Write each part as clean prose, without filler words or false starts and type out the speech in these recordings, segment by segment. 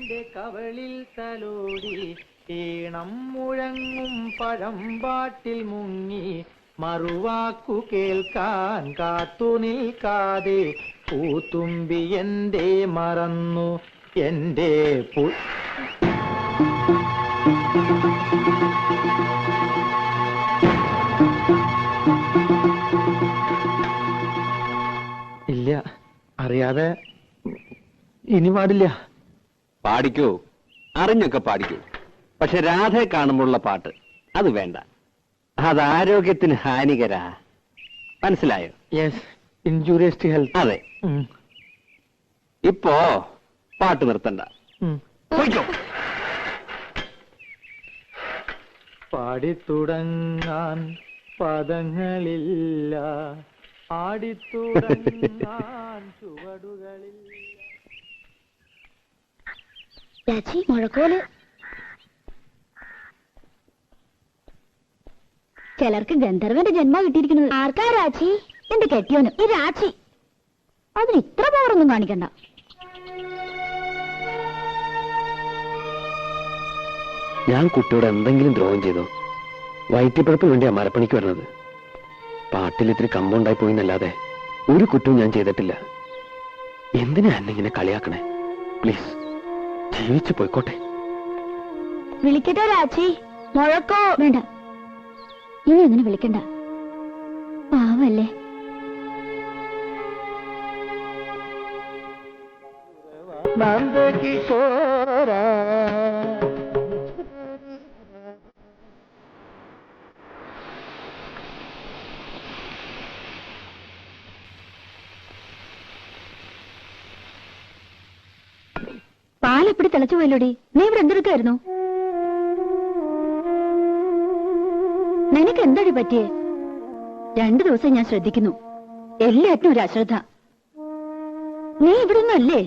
എന്റെ കവളിൽ തലോടി ഈണം മുഴങ്ങും പഴമ്പാട്ടിൽ മുങ്ങി മറുവാക്കു കേൾക്കാൻ കാത്തു നിൽക്കാതെ പൂത്തുമ്പി എന്റെ മറന്നു എന്റെ ഇല്ല, അറിയാതെ ഇനി പാടില്ല. പാടിക്കൂ, അറിഞ്ഞൊക്കെ പാടിക്കൂ. പക്ഷെ രാധയെ കാണുമ്പോഴുള്ള പാട്ട് അത് വേണ്ട. അത് ആരോഗ്യത്തിന് ഹാനികരാ. മനസ്സിലായോ? Yes, injurious to health. അതെ. ഇപ്പോ പാട്ട് നിർത്തണ്ട. പാടിത്തുടങ്ങാൻ പദങ്ങളില്ല, ആടിത്തുടങ്ങാൻ ചുവടുകളില്ല. രാജി, മുഴക്കോല്. ചിലർക്ക് ഗന്ധർവന്റെ ജന്മ കിട്ടിയിരിക്കുന്നത്. ആർക്കാ രാജി? എന്റെ കെട്ടിയോന്. ഈ രാജി അതിന് ഇത്ര പവറൊന്നും കാണിക്കണ്ട. ഞാൻ കുട്ടിയോട് എന്തെങ്കിലും ദ്രോഹം ചെയ്തോ? വയറ്റിപ്പഴപ്പിന് വേണ്ടിയാ മരപ്പണിക്ക് വരുന്നത്. പാട്ടിൽ ഇത്തിരി കമ്പൗണ്ടായി പോയിന്നല്ലാതെ ഒരു കുറ്റവും ഞാൻ ചെയ്തിട്ടില്ല. എന്തിനാ എന്നെ ഇങ്ങനെ കളിയാക്കണേ? പ്ലീസ്, ജീവിച്ചു പോയിക്കോട്ടെ. വിളിക്കട്ടോ രാജി? മുഴക്കോ? വേണ്ട, ഇനി അങ്ങനെ വിളിക്കണ്ട. പാവല്ലേ. പാലെപ്പടി തിളച്ചു പോയല്ലോടി. നീ ഇവിടെ എന്തെടുക്കായിരുന്നു? നിനക്ക് എന്താടി പറ്റിയേ? 2 ദിവസം ഞാൻ ശ്രദ്ധിക്കുന്നു, എല്ലാറ്റും ഒരു അശ്രദ്ധ. നീ ഇവിടെ ഒന്നും അല്ലേ?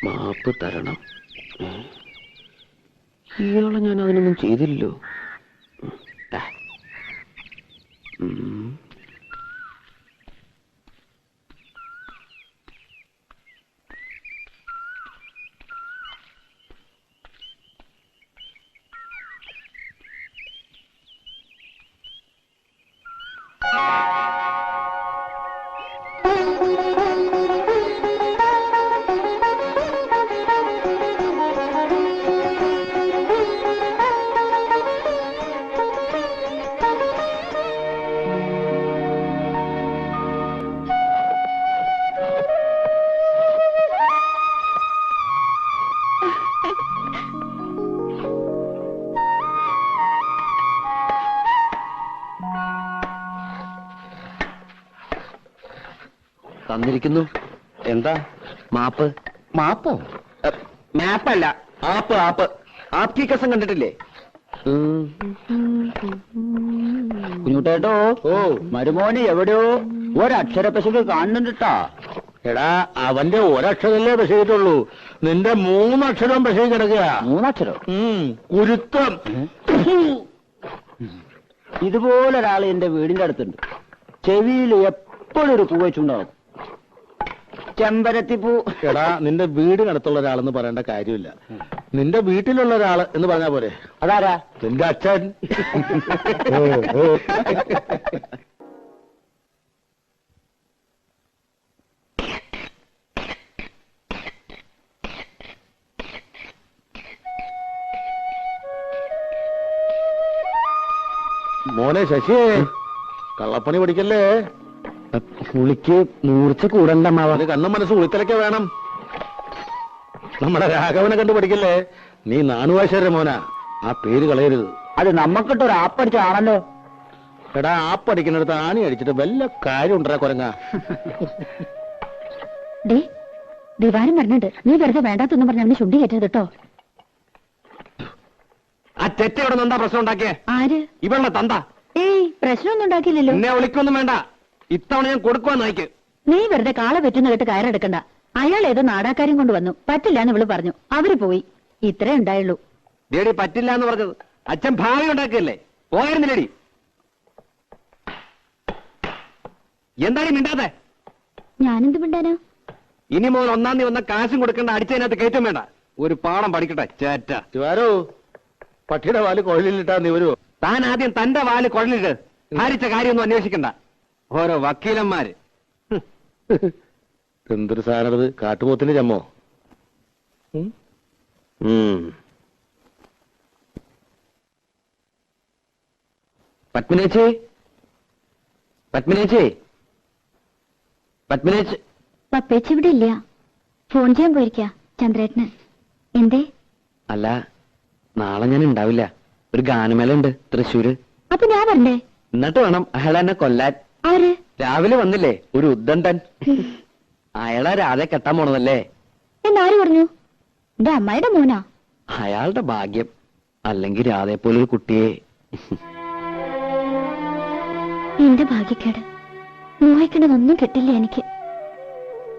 മാപ്പ് തരണം. ഇയാളെ ഞാൻ അതിനൊന്നും ചെയ്തില്ലല്ലോ. തന്നിരിക്കുന്നു. എന്താ? മാപ്പ്. മാപ്പോ? മാപ്പല്ല, ആപ്പ്. ആപ്പ്. ആപ്കി കസം കണ്ടിട്ടില്ലേ? കുഞ്ഞുട്ടേട്ടോ, മരുമോന് എവിടെയോ ഒരക്ഷര പശുക്ക് കാണുന്നുണ്ടാ. എടാ, അവന്റെ ഒരക്ഷരല്ലേ പശയിട്ടുള്ളൂ, നിന്റെ 3 അക്ഷരം പശയിൽ കിടക്കുക. 3 അക്ഷരം? കുരുത്തം. ഇതുപോലൊരാൾ എന്റെ വീടിന്റെ അടുത്തുണ്ട്. ചെവിയിൽ എപ്പോഴും ഒരു പൂ വെച്ചുണ്ടാവും, ചെമ്പരത്തിപ്പൂ. എടാ, നിന്റെ വീടിനടുത്തുള്ള ഒരാളെന്ന് പറയേണ്ട കാര്യമില്ല, നിന്റെ വീട്ടിലുള്ള ഒരാള് എന്ന് പറഞ്ഞാ പോരെ. അതാരാ? നിന്റെ അച്ഛൻ. മോനെ ശശിയേ, കള്ളപ്പണി പഠിക്കല്ലേ. പുളിക്ക് മൂർച്ച കൂടണ്ട. അവന് കണ്ണും മനസ്സ് ഉളിത്തലൊക്കെ വേണം. നമ്മുടെ രാഘവനെ കണ്ടു പഠിക്കല്ലേ. നീ നാണുവാശ്വര മോനാ, ആ പേര് കളയരുത്. അത് നമ്മക്കിട്ടൊരു ആപ്പടിച്ചാണല്ലോ. എടാ, ആപ്പടിക്കുന്നിടത്ത് ആണി അടിച്ചിട്ട് വല്ല കാര്യം ഉണ്ടാ കുരങ്ങ. ദിവാരം പറഞ്ഞിട്ട് നീ വെറുതെ വേണ്ടാത്തൊന്നും പറഞ്ഞ അവന് ചുണ്ടി കയറ്റരുത് കേട്ടോ. ആ തെറ്റ ഇവിടെ എന്താ പ്രശ്നം ഉണ്ടാക്കിയേ? ആര്? ഇവളുടെ തന്ത. ഏയ്, പ്രശ്നമൊന്നും ഉണ്ടാക്കിയില്ലല്ലോ. എന്നെ വിളിക്കൊന്നും വേണ്ട, ഇത്തവണ ഞാൻ കൊടുക്കുവാന്ന് അയക്ക്. നീ വെറുതെ കാള പറ്റുന്ന കേട്ട് കയറെടുക്കണ്ട. അയാൾ ഏതോ നാടാക്കാരും കൊണ്ട് വന്നു, പറ്റില്ല എന്ന് ഇവള് പറഞ്ഞു. അവര് പോയി. ഇത്രേ ഉണ്ടായുള്ളൂ. ദേടി പറ്റില്ല എന്ന് പറഞ്ഞത് അച്ഛൻ ഭാവി ഉണ്ടാക്കിയല്ലേ, പോയിരുന്നില്ലടി. എന്താണ് മിണ്ടാതെ? ഞാനെന്ത് മിണ്ടാനോ? ഇനി മോൻ ഒന്നാം തീയതി വന്ന കാശും കൊടുക്കേണ്ട, അടിച്ചതിനകത്ത് കയറ്റം വേണ്ട. ഒരു പാഠം പഠിക്കട്ടെ ചേറ്റ. ശിവാരോ, പട്ടിയുടെ വാല് കുഴലിലിട്ടാ നീ വരുവോ? താൻ ആദ്യം തന്റെ വാല് കുഴലിട്ട് ഭാരിച്ച കാര്യമൊന്നും അന്വേഷിക്കണ്ട. ഓരോ വക്കീലന്മാര്. എന്തൊരു സാധനത്, കാട്ടുപോത്തിന്റെ ചമ്മോ? പത്മിനേച്ചി, പത്മിനേച്ചി, പത്മിനേച്ചി. പപ്പേച്ചി ഇവിടെ ഇല്ല. ഫോൺ ചെയ്യാൻ പോയിരിക്ക ചന്ദ്രേട്ടന്. എന്തേ? അല്ല, നാളെ ഞാൻ ഉണ്ടാവില്ല. ഒരു ഗാനമേള ഉണ്ട് തൃശ്ശൂര്. അപ്പൊ ഞാൻ വരണ്ടേ? എന്നിട്ട് വേണം അയാൾ എന്നെ കൊല്ലാൻ. ആര്? രാവിലെ വന്നില്ലേ ഒരു ഉദ്ദണ്ഡൻ. അയാളെ രാധെ കെട്ടാൻ പോണതല്ലേ? എന്നാര് പറഞ്ഞു? എന്റെ അമ്മായിയുടെ മോനാ. അയാളുടെ ഭാഗ്യം. അല്ലെങ്കിൽ രാധയെ പോലൊരു കുട്ടിയെ. എന്റെ ഭാഗ്യക്കേട്. മോഹിക്കണതൊന്നും കിട്ടില്ല എനിക്ക്.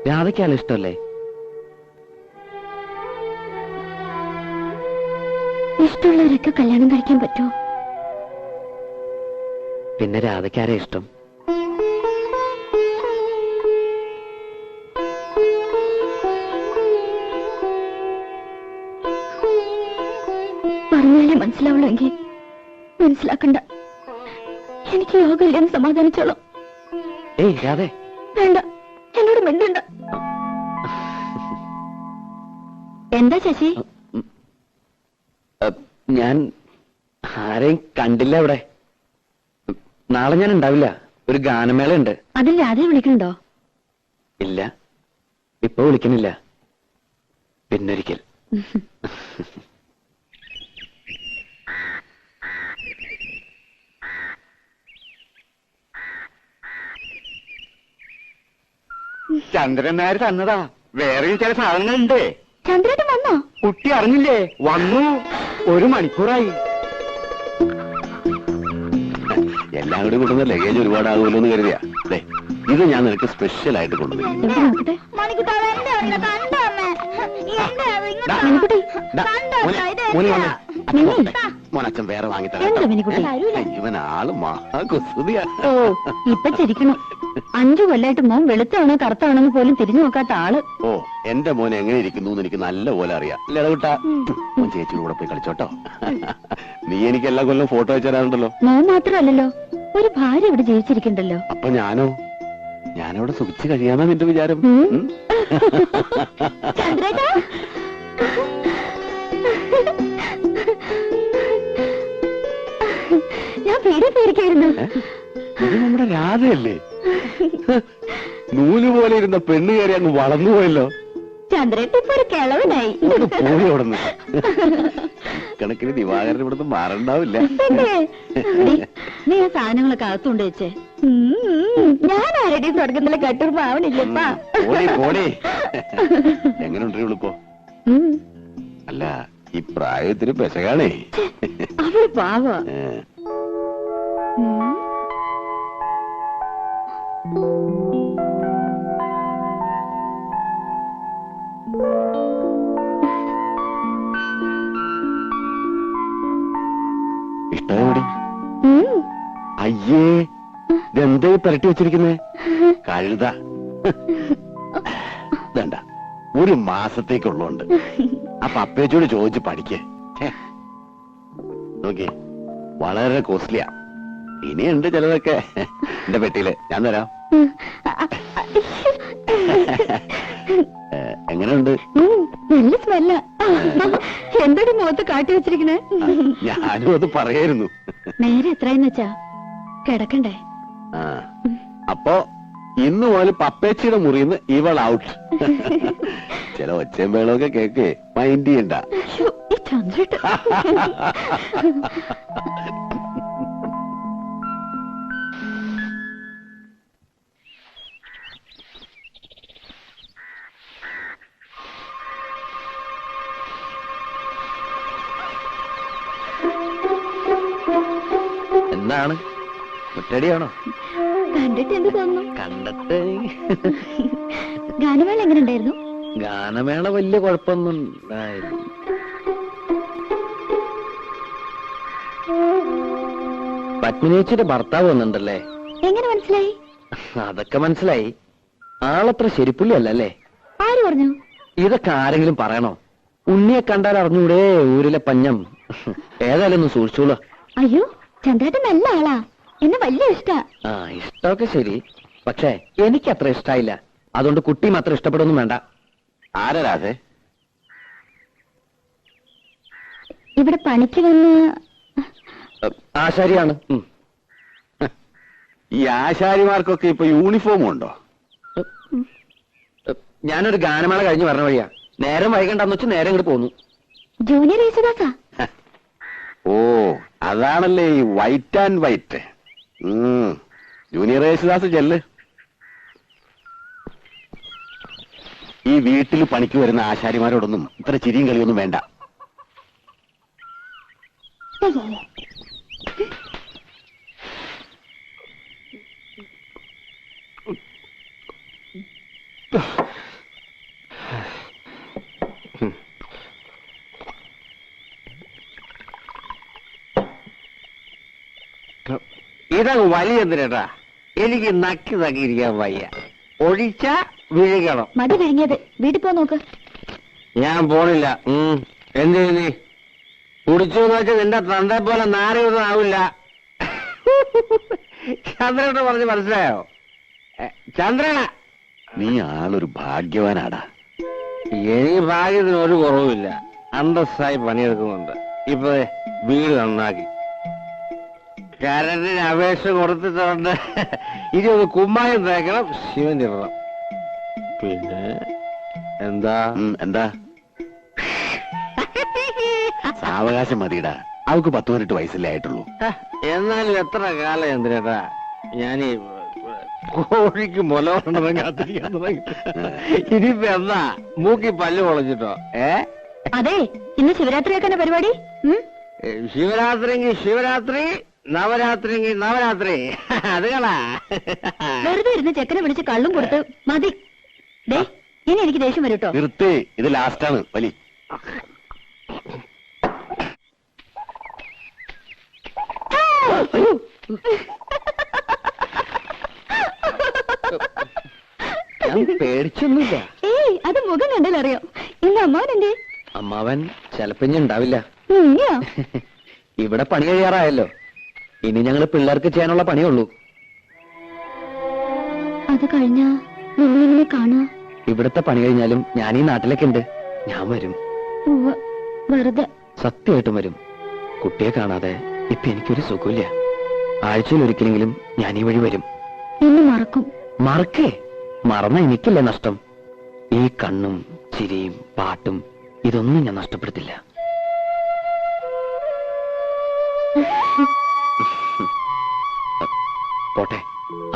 രാധയ്ക്ക് ഇഷ്ടമല്ലേ? ഇഷ്ടമുള്ളവരൊക്കെ കല്യാണം കഴിക്കാൻ പറ്റുമോ? പിന്നെ രാധയ്ക്കാരെ ഇഷ്ടം? പറഞ്ഞാലേ മനസ്സിലാവുള്ളെങ്കിൽ മനസ്സിലാക്കണ്ട. എനിക്ക് യോഗമില്ലെന്ന് സമാധാനിച്ചോളാം. ഏയ് രാധേ, വേണ്ട, എന്നോട് മിണ്ടണ്ട. എന്താ ശശി? ഞാൻ ആരെയും കണ്ടില്ല ഇവിടെ. നാളെ ഞാൻ ഉണ്ടാവില്ല. ഒരു ഗാനമേള ഉണ്ട്. അതിൽ രാധയെ വിളിക്കണുണ്ടോ? ഇല്ല, ഇപ്പൊ വിളിക്കണില്ല. പിന്നൊരിക്കൽ. ചന്ദ്രൻ നായർ തന്നതാ. വേറെയും ചില സാധനങ്ങളുണ്ട്. ചന്ദ്രേട്ടൻ വന്നോ? കുട്ടി അറിഞ്ഞില്ലേ? വന്നു. 1 മണിക്കൂറായി. എല്ലാം കൂടി കൊണ്ടുവന്ന ലഗേജ് ഒരുപാടാകുമല്ലോ എന്ന് കരുതിയാ. ഇത് ഞാൻ നിനക്ക് സ്പെഷ്യൽ ആയിട്ട് കൊണ്ടുവന്നു. എവിടെ നോക്കട്ടെ? മോനച്ഛൻ വേറെ എന്താ വാങ്ങിത്തരാം. മിനിക്കുട്ടി? ഇവൻ ആള് മഹാകുസൃതിയാ. ഓ, ഇപ്പൊ ചിരിക്കണം. 5 കൊല്ലായിട്ട് മോൻ വെളുത്താണോ കറുത്താണോ എന്ന് പോലും തിരിഞ്ഞു നോക്കാത്ത ആള്. ഓ, എന്റെ മോൻ എങ്ങനെ ഇരിക്കുന്നു എന്ന് എനിക്ക് നല്ല പോലെ അറിയാം. ലതകുട്ടാ, മോൻ ചേച്ചിയുടെ കൂടെ പോയി കളിച്ചോട്ടോ. നീ എനിക്ക് എല്ലാ കൊല്ലം ഫോട്ടോ അയച്ചു തരാറുണ്ടല്ലോ. മോൻ മാത്രമല്ലല്ലോ, ഒരു ഭാര്യ ഇവിടെ ജീവിച്ചിരിക്കണ്ടല്ലോ. അപ്പൊ ഞാനവിടെ സുഖിച്ച് കഴിയാന്നാ നിന്റെ വിചാരം? ചന്ദ്രേട്ടാ, ഞാൻ പേടി പേരിക്കായിരുന്നു. ഇത് നമ്മുടെ രാധയല്ലേ? നൂല് പോലെ ഇരുന്ന പെണ്ണ് കയറി അങ്ങ് വളർന്നുപോയല്ലോ. ചന്ദ്രേട്ട ഇപ്പൊ ഒരു കിളവനായി. പോയി അവിടുന്ന്. കണക്കിന് ദിവാകരൻ ഇവിടുന്ന് മാറണ്ടാവില്ല. നീ ആ സാധനങ്ങളൊക്കെ അകത്തുകൊണ്ട് വെച്ചേ. ഞാൻ ആരുടെയും സ്വർഗത്തിലെ കട്ടുറുപ്പ് ആവണില്ലപ്പാ. എങ്ങനെയുണ്ട് ഇവളിപ്പോ? അല്ല, ഈ പ്രായത്തിന് പെശകാണേ. അവള് പാവ. ഇഷ്ടമായി? അയ്യേ, ഇതെന്താ പുരട്ടി വെച്ചിരിക്കുന്നേ? കഴുത. വേണ്ട, 1 മാസത്തേക്കുള്ളതുണ്ട്. അപ്പൊ അപ്പേച്ചോട് ചോദിച്ച് പഠിക്കേ. നോക്കി, വളരെ കോസ്റ്റ്ലിയാ. ഇനിയുണ്ട് ചിലതൊക്കെ എന്റെ പെട്ടിയില്. ഞാൻ തരാം. എങ്ങനെയുണ്ട്? നല്ല സ്മെല്ല. എന്തൊരു മുഖത്ത് കാട്ടി വെച്ചിരിക്കണേ. ഞാനും അത് പറയായിരുന്നു. നേരെ എത്രയെന്ന് വെച്ചാ കിടക്കണ്ടേ? അപ്പോ ഇന്ന് മുതൽ പപ്പേച്ചിയുടെ മുറിന്ന് ഇവൾ ഔട്ട്. ചില ഒച്ചയും വേളമൊക്കെ കേക്ക് മൈൻഡ് ചെയ്യണ്ട. ഈ ചന്ദ്രേട്ട എന്താണ്? ഒറ്റടിയാണോ? കണ്ടിട്ട് എന്ത് തോന്നുന്നു? കണ്ടിട്ട് ഗാനമേള എങ്ങനെ ഉണ്ടായിരുന്നു? ഗാനമേള വലിയ കുഴപ്പമൊന്നും ഉണ്ടായില്ല. പത്മിനിയേച്ചിയുടെ ഭർത്താവ് വന്നിട്ടുണ്ടല്ലേ? എങ്ങനെ മനസ്സിലായി? അതൊക്കെ മനസ്സിലായി. ആളത്ര ശരിപ്പുള്ളി അല്ലല്ലേ? ആര് പറഞ്ഞു? ഇതൊക്കെ ആരെങ്കിലും പറയണോ? ഉണ്ണിയെ കണ്ടാൽ അറിഞ്ഞൂടെ ഊരിലെ പഞ്ഞം. ഏതായാലും ഒന്ന് സൂക്ഷിച്ചോളൂ. അയ്യോ, ചന്ദ്രേട്ടൻ നല്ല ആളാ, എന്നെ വലിയ ഇഷ്ടാ. ആ, ഇഷ്ടമൊക്കെ ശരി, പക്ഷേ എനിക്ക് അത്ര ഇഷ്ടായില്ല. അതുകൊണ്ട് കുട്ടി മാത്രം ഇഷ്ടപ്പെടുന്നു വേണ്ട. ആരാധേ? ഇവിടെ പണിക്ക് വന്ന് ആശാരിയാണ്. ഈ ആശാരിമാർക്കൊക്കെ ഇപ്പൊ യൂണിഫോം ഉണ്ടോ? ഞാനൊരു ഗാനമേള കഴിഞ്ഞ് പറഞ്ഞ വഴിയാ. നേരം വൈകണ്ടെന്ന് വെച്ച് നേരം ഇങ്ങോട്ട് പോന്നു. ജൂനിയർ യേശുദാസാ. ഓ, അതാണല്ലേ ഈ white and white. Junior Yesudas ചെല്ല്. ഈ വീട്ടിൽ പണിക്ക് വരുന്ന ആശാരിമാരോടൊന്നും ഇത്ര ചിരിയും കളിയൊന്നും വേണ്ട. ഇതങ്ങ് വലിയ എന്തിനാ? എനിക്ക് നക്കി നക്കിയിരിക്കാൻ വയ്യ. ഒഴിച്ച വിഴുകണം. മതി കഴിഞ്ഞത്, വീട്ടിൽ പോ നോക്ക്. ഞാൻ പോണില്ല. എന്ത് നീ കുടിച്ചു എന്ന് വെച്ചാൽ നിന്റെ തന്റെ പോലെ നാരൊന്നും ആവില്ല. ചന്ദ്രനോട് പറഞ്ഞ് മനസ്സിലായോ? ചന്ദ്രന, നീ ആളൊരു ഭാഗ്യവാനാടാ. എനിക്ക് ഭാഗ്യത്തിന് ഒരു കുറവുമില്ല. അന്തസ്സായി പണിയെടുക്കുന്നുണ്ട്. ഇപ്പൊ വീട് നന്നാക്കി കരണ്ടിന് അപേക്ഷ കൊടുത്തിട്ടുണ്ട്. ഇനി ഒന്ന് കുമ്മായം തേക്കണം, ശിവൻ ഇടണം. പിന്നെ എന്താ എന്താ സാവകാശം മതിയിടാ. അവക്ക് 18 വയസ്സല്ലേ ആയിട്ടുള്ളൂ. എന്നാലും എത്ര കാലം എന്തിനാ ഞാനീ കോഴിക്ക് മുല കൊണ്ടതും കാത്തിരിക്കാൻ തുടങ്ങി. ഇനിയിപ്പോ എന്താ മൂക്കി പല്ല് പൊളഞ്ഞിട്ടോ? അതെ, ഇന്ന് ശിവരാത്രിയാക്കാന പരിപാടി. ശിവരാത്രിക്ക് ശിവരാത്രി, നവരാത്രിക്ക് നവരാത്രി. അത് കളാ. വെറുതെ ഇരുന്ന് ചെക്കനെ വിളിച്ച് കള്ളും കൊടുത്ത് മതി. ദേ, ഇനി എനിക്ക് ദേഷ്യം വരും കേട്ടോ. നിർത്തേ, ഇത് ലാസ്റ്റാണ് വലി. ഞാൻ പേടിച്ചൊന്നുമില്ല. ഏയ്, അത് മുഖം കണ്ടാലറിയാം. ഇന്ന് അമ്മാവൻ എന്തേ? അമ്മാവൻ ചിലപ്പിഞ്ഞ് ഉണ്ടാവില്ല. ഉയ്യോ. ഇവിടെ പണി കഴിയാറായല്ലോ. ഇനി ഞങ്ങള് പിള്ളേർക്ക് ചെയ്യാനുള്ള പണിയുള്ളൂ. അത് കഴിഞ്ഞാ നിന്നെ കാണാ. ഇവിടുത്തെ പണി കഴിഞ്ഞാലും ഞാൻ ഈ നാട്ടിലേക്ക് ഉണ്ട്. ഞാൻ വരും. ഉവ്വ്, വെറുതെ. സത്യമായിട്ടും വരും. കുട്ടിയെ കാണാതെ ഇപ്പൊ എനിക്കൊരു സുഖമില്ല. ആഴ്ചയിൽ ഒരിക്കലെങ്കിലും ഞാൻ ഈ വഴി വരും. എന്നെ മറക്കും. മറക്കേ? മറന്ന എനിക്കല്ലേ നഷ്ടം. ഈ കണ്ണും ചിരിയും പാട്ടും ഇതൊന്നും ഞാൻ നഷ്ടപ്പെടുത്തില്ല. പോട്ടെ,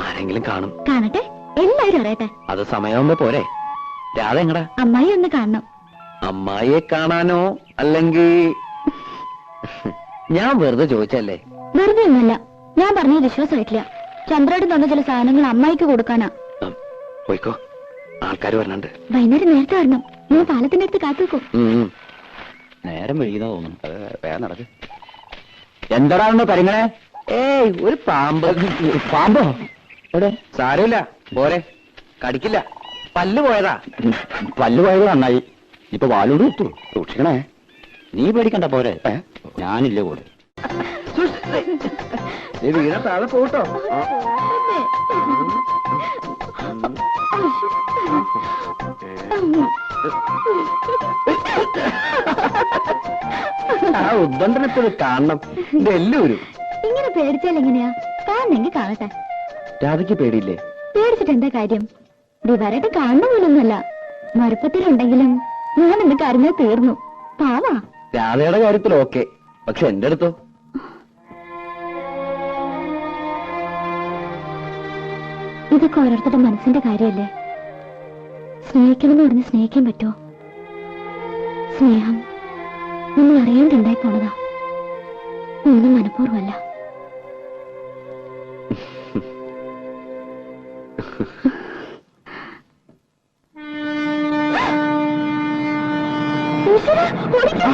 ആരെങ്കിലും കാണും. കാണട്ടെ, എല്ലാവരും അറിയട്ടെ. അത് സമയമാകുമ്പോ പോരെ. രാധ എങ്ങടാ? അമ്മായി ഒന്ന് കാണണം. അമ്മായിയെ കാണാനോ? അല്ലെങ്കിൽ ഞാൻ വെറുതെ ചോദിച്ചല്ലേ? വെറുതെ ഒന്നുമല്ല, ഞാൻ പറഞ്ഞത് വിശ്വാസമായിട്ടില്ല. ചന്ദ്രേട്ടൻ തന്ന ചില സാധനങ്ങൾ അമ്മായിക്ക് കൊടുക്കാനാ. പോയിക്കോ, ആൾക്കാർ വരണുണ്ട്. വൈകുന്നേരം നേരത്തെ വരണം. ഞാൻ പാലത്തിന്റെ അടുത്ത് കാത്തുവെക്കും. നേരം വൈകുന്ന തോന്നുന്നു. വേഗം നടക്ക്. എന്താടാ പരിങ്ങളെ? ഏയ്, ഒരു പാമ്പ്. പാമ്പോ? എവിടെ? സാരമില്ല, പോരെ, കടിക്കില്ല. പല്ല് പോയതാ. പല്ല് പോയത് നന്നായി. ഇപ്പൊ വാലോട് കിട്ടു. സൂക്ഷിക്കണേ. നീ പേടിക്കണ്ട, പോരെ. ഞാനില്ലേ കൂടെ. വീണ താഴെ പോട്ടോ. ആ ഉദ്ദണ്ഡനെപ്പോഴും കാണണം. ഇത് എല്ലാവരും ഇങ്ങനെ പേടിച്ചാൽ എങ്ങനെയാ? കാണണമെങ്കിൽ കാണട്ടെ. രാധയ്ക്ക് പേടിയില്ലേ? പേടിച്ചിട്ട് എന്താ കാര്യം? ദിവാരായിട്ട് കാണുന്ന പോലൊന്നുമല്ല. മറുപ്പത്തിലുണ്ടെങ്കിലും ഞാൻ എന്റെ കരഞ്ഞാൽ തീർന്നു. പാവാ. രാധയുടെ കാര്യത്തിൽ ഓക്കെ, പക്ഷെ എന്റെ അടുത്തോ? ഇതൊക്കെ ഓരോരുത്തരുടെ മനസ്സിന്റെ കാര്യമല്ലേ. സ്നേഹിക്കണമെന്ന് പറഞ്ഞ് സ്നേഹിക്കാൻ പറ്റുമോ? സ്നേഹം നമ്മൾ അറിയാണ്ടുണ്ടായി പോണതാ. ഒന്നും മനഃപൂർവ്വമല്ല. ഈശ്വരാ, ഓടിക്കോ.